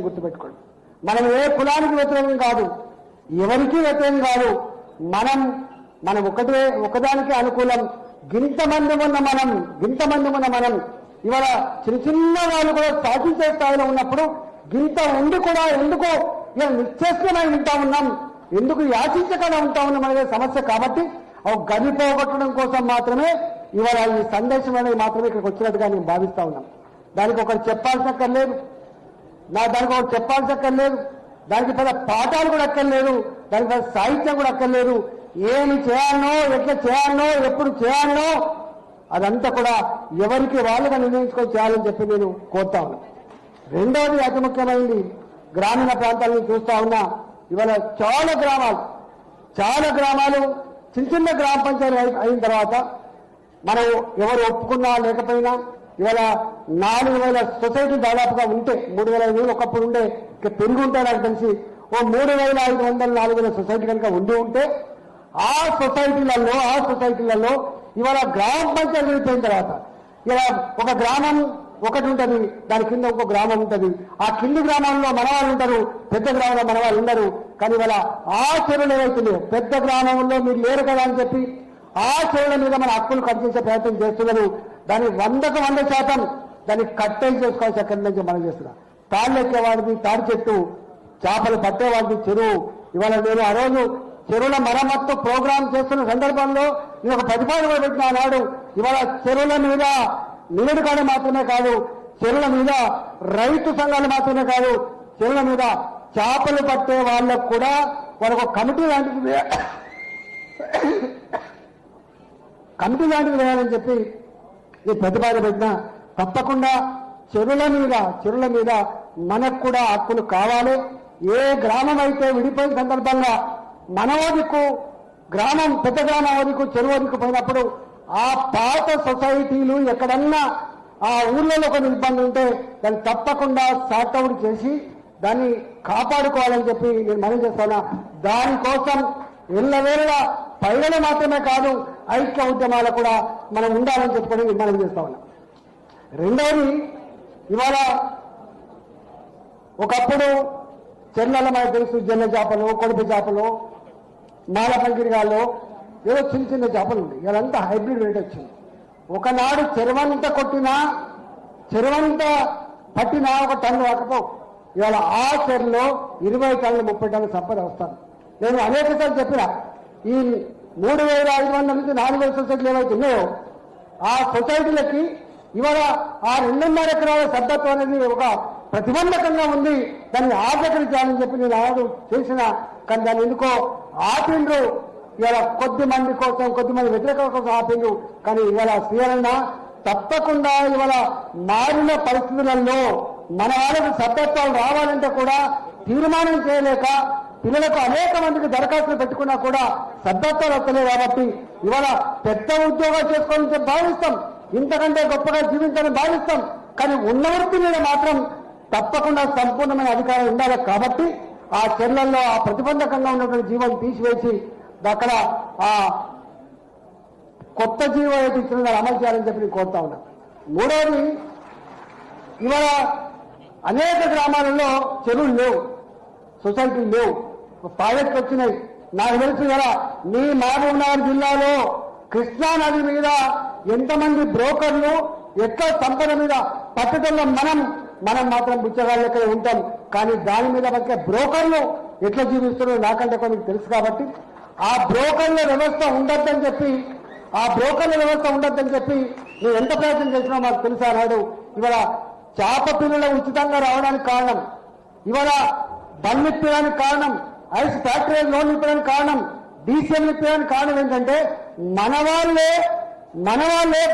గుర్తుపెట్టుకోండి. మనం ఏ కులానికి వ్యతిరేకం కాదు, ఎవరికి వ్యతిరేకం కాదు. మనం ఒకదానికి అనుకూలం. గింతమంది ఉన్న మనం ఇవాళ చిన్న వాళ్ళు కూడా సాధించే స్థాయిలో ఉన్నప్పుడు గింత ఉండి కూడా ఎందుకు ఇలా నిశ్చేష్టమై ఉంటా ఉన్నాం, ఎందుకు యాచించకుండా ఉంటా ఉన్నాం అనేది సమస్య. కాబట్టి గది పోగొట్టడం కోసం మాత్రమే ఇవాళ ఈ సందేశం అనేది మాత్రమే ఇక్కడికి వచ్చినట్టుగా నేను భావిస్తా ఉన్నాం. దానికి ఒకటి చెప్పాల్సిన అక్కర్లేదు, దానికి పెద్ద పాఠాలు కూడా అక్కర్లేదు, దానికి పెద్ద సాహిత్యం కూడా అక్కర్లేదు. ఏమి చేయాలనో, ఎట్లా చేయాలనో, ఎప్పుడు చేయాలనో అదంతా కూడా ఎవరికి వాళ్ళుగా నిర్ణయించుకొని చేయాలని చెప్పి నేను కోరుతా ఉన్నా. రెండవది అతి ముఖ్యమైనది, గ్రామీణ ప్రాంతాలను చూస్తా ఉన్నా. ఇవాళ చాలా గ్రామాలు చిన్న గ్రామ పంచాయతీ అయిన తర్వాత మనం ఎవరు ఒప్పుకున్నా లేకపోయినా ఇవాళ 4,000 సొసైటీ దాదాపుగా ఉంటే 3,500 ఒకప్పుడు ఉండే పెరిగి ఉంటాయి నాకు తెలిసి. ఓ 3,500 4,000 సొసైటీ కనుక ఉంటే ఆ సొసైటీలలో ఇవాళ గ్రామ పంచాయతీ వెళ్ళిపోయిన తర్వాత ఇలా ఒక గ్రామం ఒకటి ఉంటుంది, దాని కింద ఇంకో గ్రామం ఉంటుంది. ఆ కింది గ్రామంలో మనవాళ్ళు ఉంటారు, పెద్ద గ్రామంలో మనవాళ్ళు ఉండరు. కానీ ఇవాళ ఆ చెరువులు ఏవైతున్నాయో పెద్ద గ్రామంలో మీరు లేరు కదా అని చెప్పి ఆ చెరువుల మీద మన హక్కులు కట్ చేసే ప్రయత్నం చేస్తున్నారు. దాన్ని 100% దాన్ని కట్టేసి చేసుకోవాల్సి ఎక్కడి నుంచి మనం చేస్తున్నాం. తాళ్ళు ఎక్కేవాడిది తాడి చెట్టు, చేపలు పట్టేవాడిది చెరువు. ఇవాళ నేను ఆ రోజు చెరువుల మరమ్మత్తు ప్రోగ్రాం చేస్తున్న సందర్భంలో నేను ఒక ప్రతిపాదన కూడా పెట్టిన నాడు. ఇవాళ చెరువుల మీద నిలడు కాడ మాత్రమే కాదు, చెరువుల మీద రైతు సంఘాలు మాత్రమే కాదు, చెరువుల మీద చేపలు పట్టే వాళ్ళకు కూడా వాళ్ళకు కమిటీ లాంటిది వేయాలని చెప్పి ఈ ప్రతిపాదన పెట్టినా తప్పకుండా చెరువుల మీద మనకు కూడా హక్కులు కావాలి. ఏ గ్రామం అయితే విడిపోయిన సందర్భంగా మనవదికు గ్రామం పెద్ద గ్రామం వదికు చెరువు వదికు పోయినప్పుడు ఆ పాత సొసైటీలు ఎక్కడన్నా ఆ ఊర్లలో కొన్ని ఇబ్బందులు ఉంటే దాన్ని తప్పకుండా సార్ట్అవుట్ చేసి దాన్ని కాపాడుకోవాలని చెప్పి నేను మనం చేస్తాను. దానికోసం ఎల్లవేళలా పైగలు మాత్రమే కాదు ఐక్య ఉద్యమాలు కూడా మనం ఉండాలని చెప్పుకొని మనం చేస్తా ఉన్నాం. రెండవది, ఇవాళ ఒకప్పుడు చెర్లలో మనకు తెలుసు జన్న చేపలు, కొడుపు చేపలు, మాలపంగిరిగాల్లో ఏదో చిన్న చేపలు ఉంది. ఇవాళంతా హైబ్రిడ్ రేట్ వచ్చింది. ఒకనాడు చెరువంతా పట్టినా 1 టన్ను రాకపో. ఇవాళ ఆ చెరువులో 20 టన్నులు 30 టన్నులు సంపద వస్తాను. నేను అనేకసార్లు చెప్పిన ఈ 3,500 నుంచి 4,000 సొసైటీలు ఏవైతే ఉన్నాయో ఆ సొసైటీలకి ఇవాళ ఆ 2.5 ఎకరాల సభ్యత్వం అనేది ఒక ప్రతిబంధకంగా ఉంది. దాన్ని ఆచరించాలని చెప్పి నేను ఆడు చేసిన, కానీ దాన్ని ఎందుకో ఆపిండ్రు. ఇవాళ కొద్దిమంది వ్యతిరేకత కోసం ఆపిండ్రు. కానీ ఇవాళ శ్రీరణ తప్పకుండా ఇవాళ మారిన పరిస్థితులలో మన వాళ్ళకి సభ్యత్వాలు రావాలంటే కూడా తీర్మానం చేయలేక పిల్లలకు అనేక మందికి దరఖాస్తులు పెట్టుకున్నా కూడా సభ్యత్వాలు వస్తలేదు. కాబట్టి ఇవాళ పెద్ద ఉద్యోగాలు చేసుకోవాలని భావిస్తాం, ఇంతకంటే గొప్పగా జీవించాలని భావిస్తాం. కానీ ఉన్న వృత్తి మీద మాత్రం తప్పకుండా సంపూర్ణమైన అధికారం ఉండాలి. కాబట్టి ఆ చెర్లల్లో ఆ ప్రతిబంధకంగా ఉన్నటువంటి జీవం తీసివేసి అక్కడ ఆ కొత్త జీవం ఏది ఇచ్చిన అమలు చేయాలని చెప్పి నేను కోరుతా ఉన్నా. మూడవది, ఇవాళ అనేక గ్రామాలలో చెరువులు లేవు, సొసైటీలు లేవు, ప్రాజెక్టులు వచ్చినాయి. నాకు తెలుసు కదా, మీ మహబూబ్నగర్ జిల్లాలో కృష్ణా నది మీద ఎంతమంది బ్రోకర్లు ఎక్కడ సంపద మీద పట్టుదల మనం మాత్రం బుచ్చగాళ్ళ లెక్క ఉంటాం. కానీ దాని మీద బతికే బ్రోకర్లు ఎట్లా జీవిస్తున్నారో నాకంటే కొన్ని తెలుసు. కాబట్టి ఆ బ్రోకర్ల వ్యవస్థ ఉండద్దని చెప్పి నువ్వు ఎంత ప్రయత్నం చేసినా మాకు తెలుసా నాడు. ఇవాళ చేప పిల్లలు ఉచితంగా రావడానికి కారణం, ఇవాళ బళ్ళు ఇప్పడానికి కారణం, ఐస్ ఫ్యాక్టరీ లోన్లు ఇప్పడానికి కారణం, డీసీఎం ఇప్పడానికి కారణం ఏంటంటే మన వాళ్ళే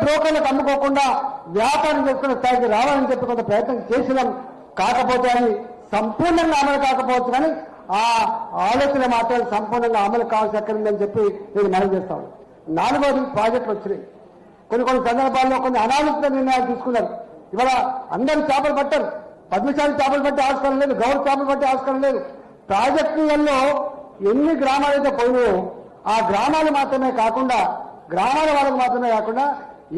బ్రోకర్లకు అమ్ముకోకుండా వ్యాపారం చేసుకున్న స్థాయికి రావాలని చెప్పి కొంత ప్రయత్నం చేసినాం. కాకపోతే అది సంపూర్ణంగా అమలు కాకపోవచ్చు, కానీ ఆ ఆలోచన మాత్రం సంపూర్ణంగా అమలు కావాల్సి ఎక్కడుందని చెప్పి నేను మనం చేస్తాను. 4వది, ప్రాజెక్టులు వచ్చినాయి. కొన్ని సందర్భాల్లో కొన్ని అనాలోచిత నిర్ణయాలు తీసుకున్నారు. ఇవాళ అందరూ చేపలు పట్టారు, పద్మశాలి చేపలు పట్టే ఆస్కారం లేదు, గౌరవ చేపలు పట్టే ఆస్కారం లేదు. ప్రాజెక్టులలో ఎన్ని గ్రామాలు అయితే పోయినాయో ఆ గ్రామాలు మాత్రమే కాకుండా గ్రామాల వాళ్ళకు మాత్రమే కాకుండా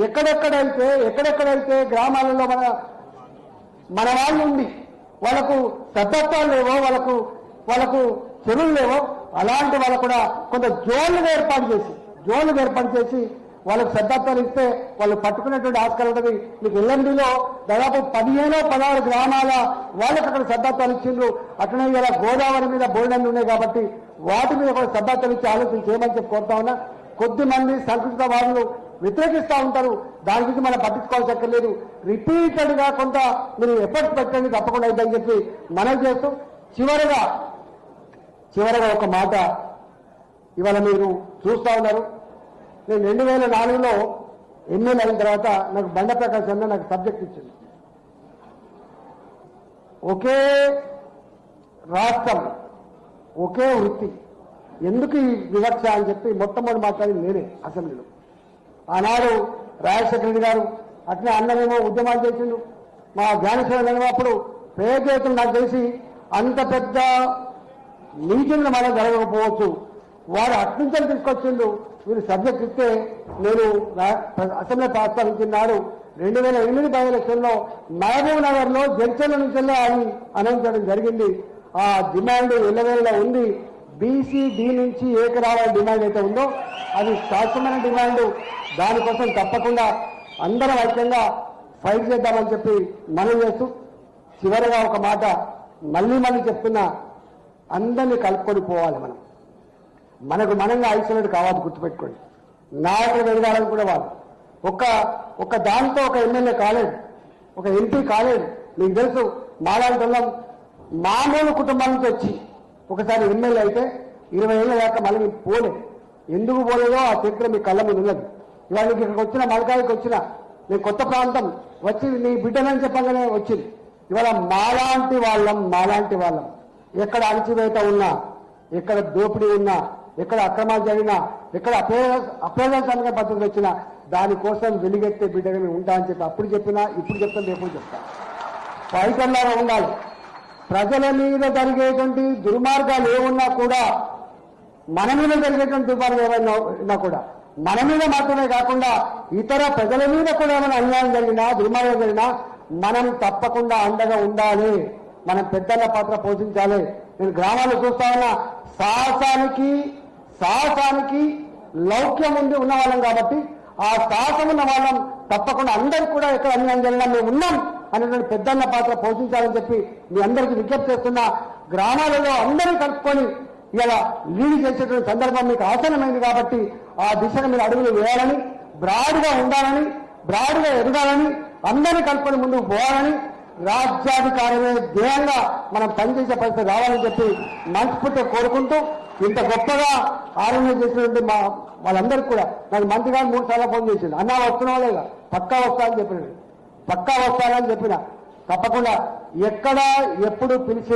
ఎక్కడెక్కడైతే గ్రామాలలో మన వాళ్ళు ఉండి వాళ్ళకు సతత్వాలు లేవో, వాళ్ళకు చెరువులు లేవో, అలాంటి వాళ్ళకు కూడా కొంత జోన్లు ఏర్పాటు చేసి వాళ్ళకు సద్దత్వాలు ఇస్తే వాళ్ళు పట్టుకునేటువంటి ఆస్కారం ఉంటుంది. మీకు ఎల్ఎండిలో దాదాపు 15-16 గ్రామాల వాళ్ళకి అక్కడ సద్దత్వాలు ఇచ్చిండ్రు. అట్లనే ఇలా గోదావరి మీద బోర్డన్లు ఉన్నాయి కాబట్టి వాటి మీద కూడా సద్దత్వాలు ఇచ్చి ఆలోచన చేయమని చెప్పి కోరుతా ఉన్నా. కొద్ది మంది సంకుచిత వాదులు వ్యతిరేకిస్తూ ఉంటారు, దాని గురించి మనం పట్టించుకోవాల్సి అక్కర్లేదు. రిపీటెడ్ గా కొంత మీరు ఎఫర్ట్స్ పెట్టండి, తప్పకుండా అయిద్దని చెప్పి మనం చేస్తూ చివరగా ఒక మాట ఇవాళ మీరు చూస్తా ఉన్నారు. నేను 2004లో ఎమ్మెల్యే అయిన తర్వాత నాకు బండ ప్రకాష్ అన్న నాకు సబ్జెక్ట్ ఇచ్చింది. ఒకే రాష్ట్రం ఒకే వృత్తి, ఎందుకు ఈ వివక్ష అని చెప్పి మొట్టమొదటి మాట్లాడింది నేనే అసెంబ్లీలో. ఆనాడు రాజశేఖర రెడ్డి గారు అట్లే అన్నమేమో ఉద్యమాలు చేసిండు, మా జ్ఞానేశ్వర అప్పుడు పేదలు నాకు తెలిసి అంత పెద్ద మీటింగ్లు మనం జరగకపోవచ్చు, వారు అట్నుంచి తీసుకొచ్చిండు. వీరు సబ్జెక్ట్ ఇస్తే నేను అసెంబ్లీ ప్రస్తావించినాడు 2008 బై ఎలక్షన్లో మహబూబ్ నగర్ లో జడ్చర్ల నుంచి అని అనౌన్స్ చేయడం జరిగింది. ఆ డిమాండ్ ఎల్లవేళ ఉంది. బీసీ-డి నుంచి ఏకరావాల డిమాండ్ అయితే ఉందో అది శాశ్వతమైన డిమాండ్. దానికోసం తప్పకుండా అందరం ఐక్యంగా ఫైట్ చేద్దామని చెప్పి మనం చేస్తూ చివరిగా ఒక మాట మళ్ళీ చెప్తున్నా, అందరినీ కలుపుకొని పోవాలి. మనకు మనంగా ఐసోలేట్ కావాలి, గుర్తుపెట్టుకోండి. నాయకులు ఎదగాలని కూడా వాళ్ళు ఒక దాంతో ఒక ఎమ్మెల్యే కాలేదు, ఒక ఎంపీ కాలేదు. మీకు తెలుసు మాలాంటి వాళ్ళం మామూలు కుటుంబం నుంచి వచ్చి ఒకసారి ఎమ్మెల్యే అయితే 20 ఏళ్ళ దాకా మళ్ళీ పోలేదు. ఎందుకు పోలేదో ఆ చరిత్ర మీ కళ్ళ మీద ఉన్నది. ఇవాళ ఇక్కడికి వచ్చిన మలకాయకి వచ్చిన నేను కొత్త ప్రాంతం వచ్చి నీ బిడ్డనని చెప్పగానే వచ్చింది. ఇవాళ మాలాంటి వాళ్ళం ఎక్కడ అణచివేత ఉన్నా, ఎక్కడ దోపిడీ ఉన్నా, ఎక్కడ అక్రమాలు జరిగినా, ఎక్కడ అప్రజాస్వామిక పద్ధతులు వచ్చినా దానికోసం వెలుగెత్తే బిడ్డగా మేము ఉంటా అని చెప్పి అప్పుడు చెప్పినా, ఇప్పుడు చెప్తాను, రేపు చెప్తా. ఫైటర్లాగా ఉండాలి. ప్రజల మీద జరిగేటువంటి దుర్మార్గాలు ఏమున్నా కూడా, మన మీద జరిగేటువంటి దుర్మార్గాలు ఏమైనా కూడా మన మీద మాత్రమే కాకుండా ఇతర ప్రజల మీద కూడా ఏమైనా అన్యాయం జరిగినా, దుర్మార్గం జరిగినా మనం తప్పకుండా అండగా ఉండాలి. మనం పెద్దల పాత్ర పోషించాలి. నేను గ్రామాల్లో చూస్తా ఉన్నా, సాహసానికి లౌక్యం ఉన్న వాళ్ళం కాబట్టి ఆ సాహసం ఉన్న వాళ్ళం తప్పకుండా అందరికీ కూడా ఎక్కడ అన్యాయం జరిగినా మేము ఉన్నాం అనేటువంటి పెద్దన్న పాత్ర పోషించాలని చెప్పి మీ అందరికీ విజ్ఞప్తి చేస్తున్నా. గ్రామాలలో అందరినీ కలుపుకొని ఇలా లీడ్ చేసేటువంటి సందర్భం మీకు ఆసనమైంది కాబట్టి ఆ దిశగా మీరు అడుగులు వేయాలని, బ్రాడ్గా ఉండాలని, బ్రాడ్గా ఎదగాలని, అందరినీ కలుపుకొని ముందుకు పోవాలని, రాజ్యాధికారమే ధ్యేయంగా మనం పనిచేసే పరిస్థితి రావాలని చెప్పి మనస్ఫూర్తిగా కోరుకుంటూ, ఇంత గొప్పగా ఆర్గనైజ్ చేసినటువంటి వాళ్ళందరికీ కూడా నాకు మంత్రి గారు 3 సార్లు ఫోన్ చేసిండు. అన్నా వస్తున్నావా లేదా, పక్కా వస్తానని చెప్పిన తప్పకుండా ఎక్కడ ఎప్పుడు పిలిచి